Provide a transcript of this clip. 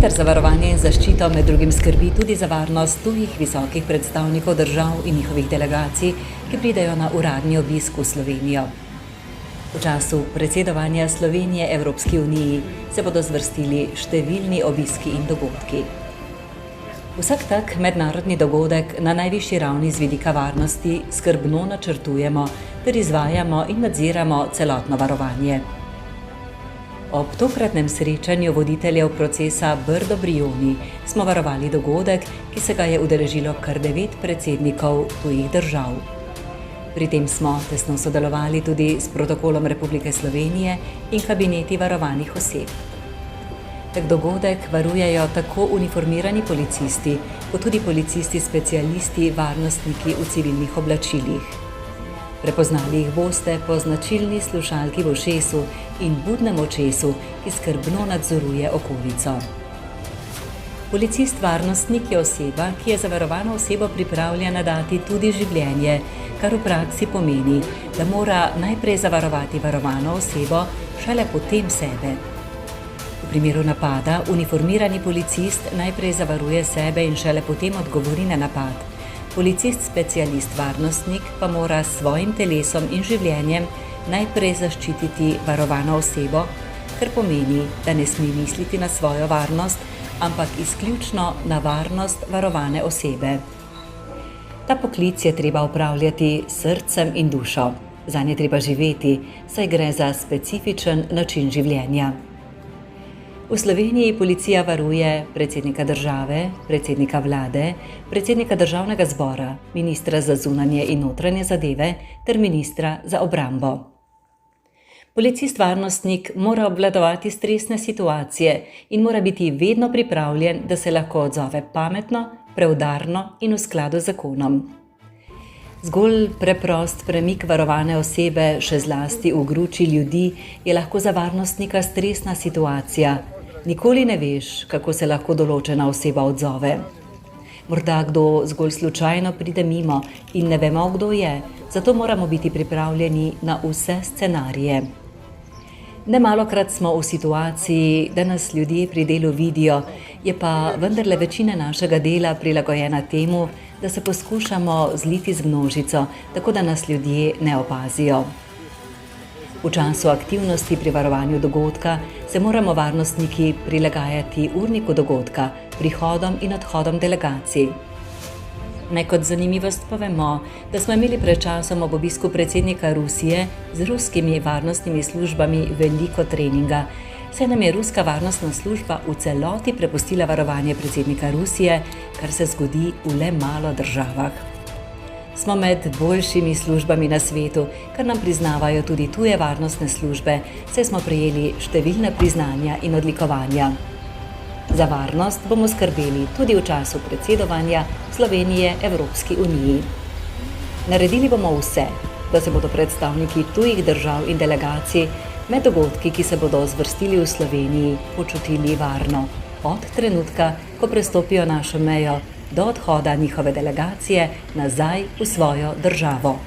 Center za varovanje in zaščito med drugim skrbi tudi za varnost tujih visokih predstavnikov držav in njihovih delegacij, ki pridejo na uradni obisk v Slovenijo. V času predsedovanja Slovenije Evropski uniji se bodo zvrstili številni obiski in dogodki. Vsak tak mednarodni dogodek na najvišji ravni z vidika varnosti skrbno načrtujemo ter izvajamo in nadziramo celotno varovanje. Ob tokratnem srečanju voditeljev procesa Brdo-Brioni smo varovali dogodek, ki se ga je udeležilo kar 9 predsednikov tujih držav. Pri tem smo tesno sodelovali tudi s protokolom Republike Slovenije in kabineti varovanih oseb. Tak dogodek varujejo tako uniformirani policisti, kot tudi policisti specialisti, varnostniki v civilnih oblačilih. Prepoznali jih boste po značilni slušalki v ušesu in budnem očesu, ki skrbno nadzoruje okolico. Policist-varnostnik je oseba, ki je za varovano osebo pripravljena dati tudi življenje, kar v praksi pomeni, da mora najprej zavarovati varovano osebo, šele potem sebe. V primeru napada uniformirani policist najprej zavaruje sebe in šele potem odgovori na napad. Policist-specialist varnostnik pa mora s svojim telesom in življenjem najprej zaščititi varovano osebo, kar pomeni, da ne sme misliti na svojo varnost, ampak izključno na varnost varovane osebe. Ta poklic je treba opravljati s srcem in dušo. Zanj je treba živeti, saj gre za specifičen način življenja. V Sloveniji policija varuje predsednika države, predsednika vlade, predsednika državnega zbora, ministra za zunanje in notranje zadeve ter ministra za obrambo. Policist-varnostnik mora obvladovati stresne situacije in mora biti vedno pripravljen, da se lahko odzove pametno, preudarno in v skladu z zakonom. Zgolj preprost premik varovane osebe, še zlasti v gruči ljudi, je lahko za varnostnika stresna situacija. Nikoli ne veš, kako se lahko določena oseba odzove. Morda kdo zgolj slučajno pride mimo in ne vemo, kdo je, zato moramo biti pripravljeni na vse scenarije. Nemalokrat smo v situaciji, da nas ljudje pri delu vidijo, je pa vendarle večina našega dela prilagojena temu, da se poskušamo zliti z množico, tako da nas ljudje ne opazijo. V času aktivnosti pri varovanju dogodka se moramo varnostniki prilagajati urniku dogodka, prihodom in odhodom delegacij. Naj kot zanimivost povemo, da smo imeli pred časom ob obisku predsednika Rusije z ruskimi varnostnimi službami veliko treninga, saj nam je ruska varnostna služba v celoti prepustila varovanje predsednika Rusije, kar se zgodi v le malo državah. Smo med boljšimi službami na svetu, kar nam priznavajo tudi tuje varnostne službe, saj smo prejeli številna priznanja in odlikovanja. Za varnost bomo skrbeli tudi v času predsedovanja Slovenije Evropski uniji. Naredili bomo vse, da se bodo predstavniki tujih držav in delegacij med dogodki, ki se bodo zvrstili v Sloveniji, počutili varno, od trenutka, ko prestopijo našo mejo, do odhoda njihove delegacije nazaj v svojo državo.